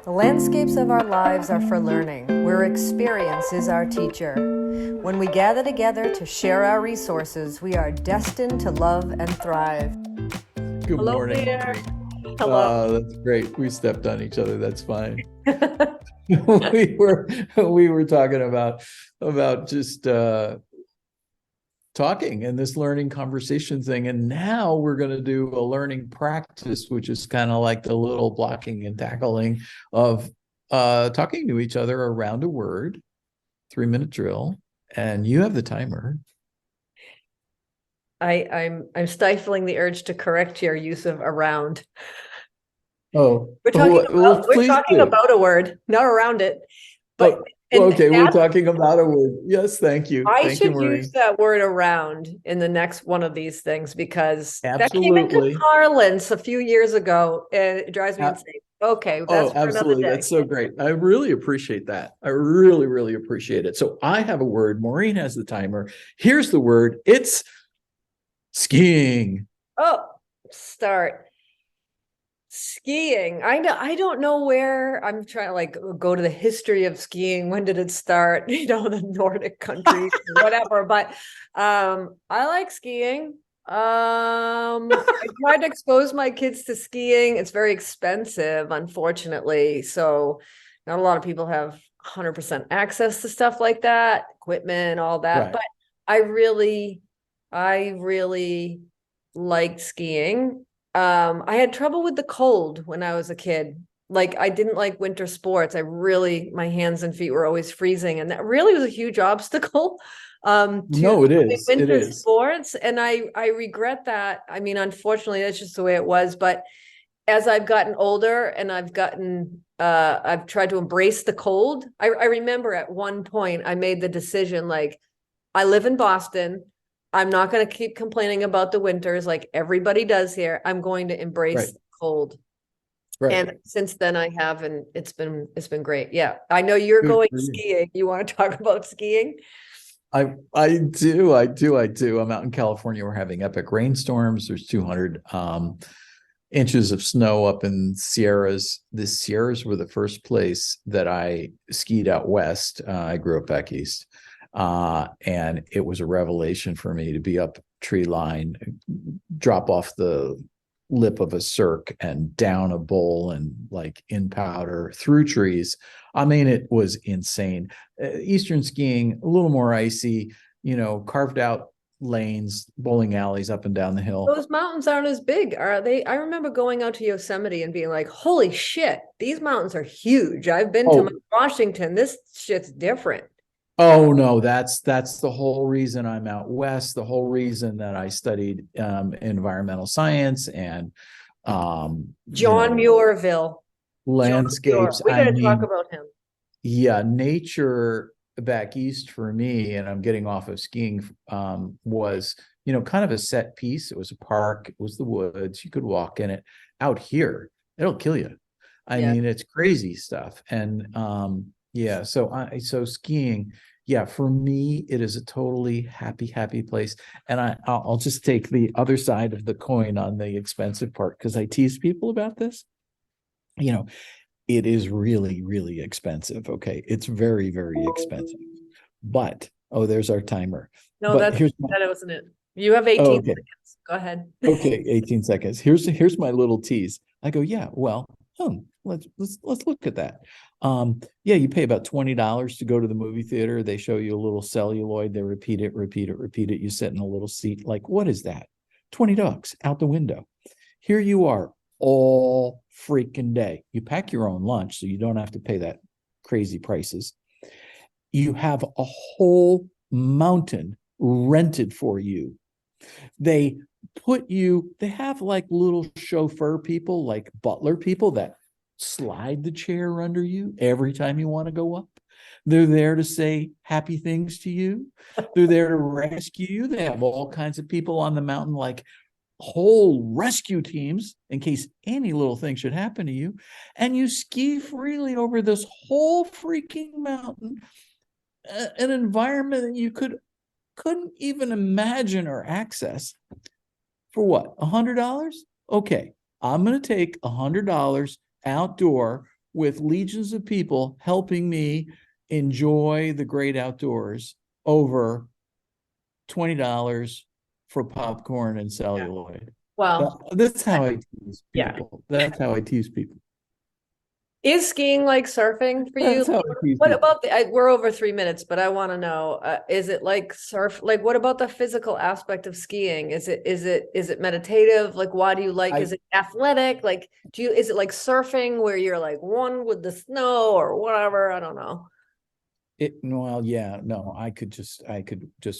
The landscapes of our lives are for learning, where experience is our teacher. When we gather together to share our resources, we are destined to love and thrive. Good Hello, morning, Pierre. Maureen. Hello. Oh, that's great. We stepped on each other. That's fine. We were talking about just talking and this learning conversation thing. And now we're going to do a learning practice, which is kind of like the little blocking and tackling of talking to each other around a word, 3-minute drill. And you have the timer. I'm stifling the urge to correct your use of around. Oh, We're talking please do. about a word, not around it. But Okay, we're talking about a word. Yes, thank you. I Thank you, should Maureen. use that word around in the next one of these things because that came into Absolutely. parlance a few years ago and it drives me A- insane. Okay, that's Oh, for another absolutely. day. That's so great. I really appreciate that. I really, really appreciate it. So I have a word. Maureen has the timer. Here's the word. It's skiing. Oh, start. Skiing. I don't know where I'm trying to like go to the history of skiing. When did it start? The Nordic countries, whatever. But I like skiing. I tried to expose my kids to skiing. It's very expensive, unfortunately. So not a lot of people have 100% access to stuff like that, equipment, all that. Right. But I really liked skiing. I had trouble with the cold when I was a kid. Like I didn't like winter sports. My hands and feet were always freezing, and that really was a huge obstacle to No, it is. It winter is. sports. And I regret that. I mean, unfortunately, that's just the way it was. But as I've gotten older and I've tried to embrace the cold. I remember at one point I made the decision like I live in Boston. I'm not going to keep complaining about the winters like everybody does here. I'm going to embrace Right. the cold. Right. And since then I have, and it's been great. Yeah. I know you're Good going for you. skiing. You want to talk about skiing? I do. I'm out in California. We're having epic rainstorms. There's 200 inches of snow up in Sierras. The Sierras were the first place that I skied out west. I grew up back east. And it was a revelation for me to be up tree line, drop off the lip of a cirque and down a bowl and like in powder through trees. I mean, it was insane. Eastern skiing, a little more icy, carved out lanes, bowling alleys up and down the hill. Those mountains aren't as big, are they? I remember going out to Yosemite and being like, holy shit, these mountains are huge. I've been to Oh, Washington. This shit's different. Oh no, that's the whole reason I'm out west. The whole reason that I studied environmental science and John Muirville. John Muir. landscapes. We got I to talk mean, about him. yeah, nature back east for me, and I'm getting off of skiing, was kind of a set piece. It was a park. It was the woods. You could walk in it. Out here, it'll kill you. I Yeah. mean, it's crazy stuff. And yeah, so skiing, yeah, for me, it is a totally happy place. And I'll just take the other side of the coin on the expensive part because I tease people about this. It is really, really expensive. Okay. It's very, very expensive. But there's our timer. No, But that wasn't it. You have 18 okay. seconds. Go ahead. Okay, 18 seconds. Here's my little tease. I go, yeah, well, let's look at that. Yeah, you pay about $20 to go to the movie theater. They show you a little celluloid, they repeat it. You sit in a little seat. Like, what is that? $20 out the window. Here you are all freaking day. You pack your own lunch, so you don't have to pay that crazy prices. You have a whole mountain rented for you. They have like little chauffeur people, like butler people that slide the chair under you every time you want to go up. They're there to say happy things to you. They're there to rescue you. They have all kinds of people on the mountain, like whole rescue teams in case any little thing should happen to you. And you ski freely over this whole freaking mountain, an environment that you couldn't even imagine or access for what? $100? Okay, I'm going to take $100 outdoor with legions of people helping me enjoy the great outdoors over $20 for popcorn and celluloid. Well, That's how I tease yeah. people. That's how I tease people. Is skiing like surfing for you? That's how I tease What people. about we're over 3 minutes, but I want to know, is it like surf? Like, what about the physical aspect of skiing? Is it meditative? Like, why do you like, is it athletic? Like, is it like surfing where you're like one with the snow or whatever? I don't know. Well, yeah, no, I could just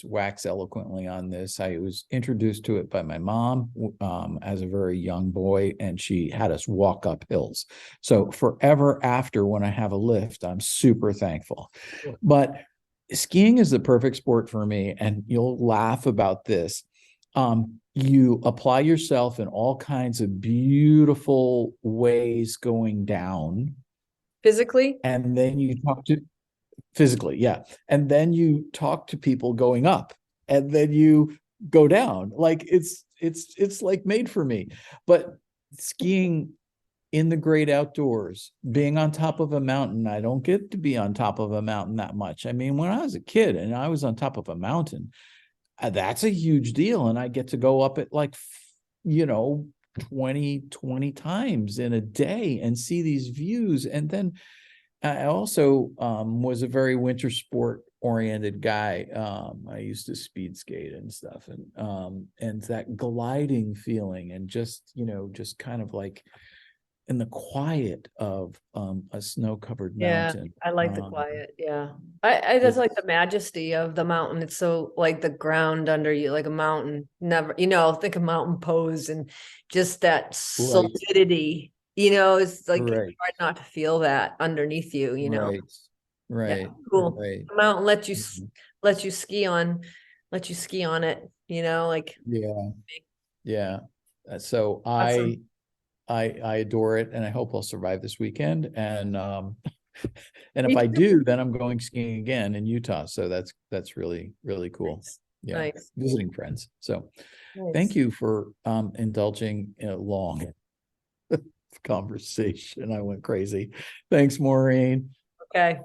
wax eloquently on this. I was introduced to it by my mom as a very young boy, and she had us walk up hills. So forever after, when I have a lift, I'm super thankful. But skiing is the perfect sport for me, and you'll laugh about this. You apply yourself in all kinds of beautiful ways going down. Physically? And then you talk to physically, yeah. And then you talk to people going up, and then you go down. Like it's like made for me. But skiing in the great outdoors, being on top of a mountain, I don't get to be on top of a mountain that much. I mean, when I was a kid and I was on top of a mountain, that's a huge deal. And I get to go up it like, 20 times in a day and see these views. And then I also was a very winter sport oriented guy. I used to speed skate and stuff, and that gliding feeling, and just kind of like in the quiet of a snow covered Yeah, mountain. I like the quiet. Yeah. I just like the majesty of the mountain. It's so like the ground under you, like a mountain. Never, think of mountain pose and just that Right, solidity, it's like it's right, hard not to feel that underneath you. right, Yeah, right, cool. right. The mountain Mhm. let you ski on, it, like Yeah, yeah. So awesome. I adore it, and I hope I'll survive this weekend. And and if Me I too. do, then I'm going skiing again in Utah. So that's really, really cool. Nice. Yeah, Nice. visiting friends. So thank Nice. you for indulging in a long conversation. I went crazy. Thanks, Maureen. Okay.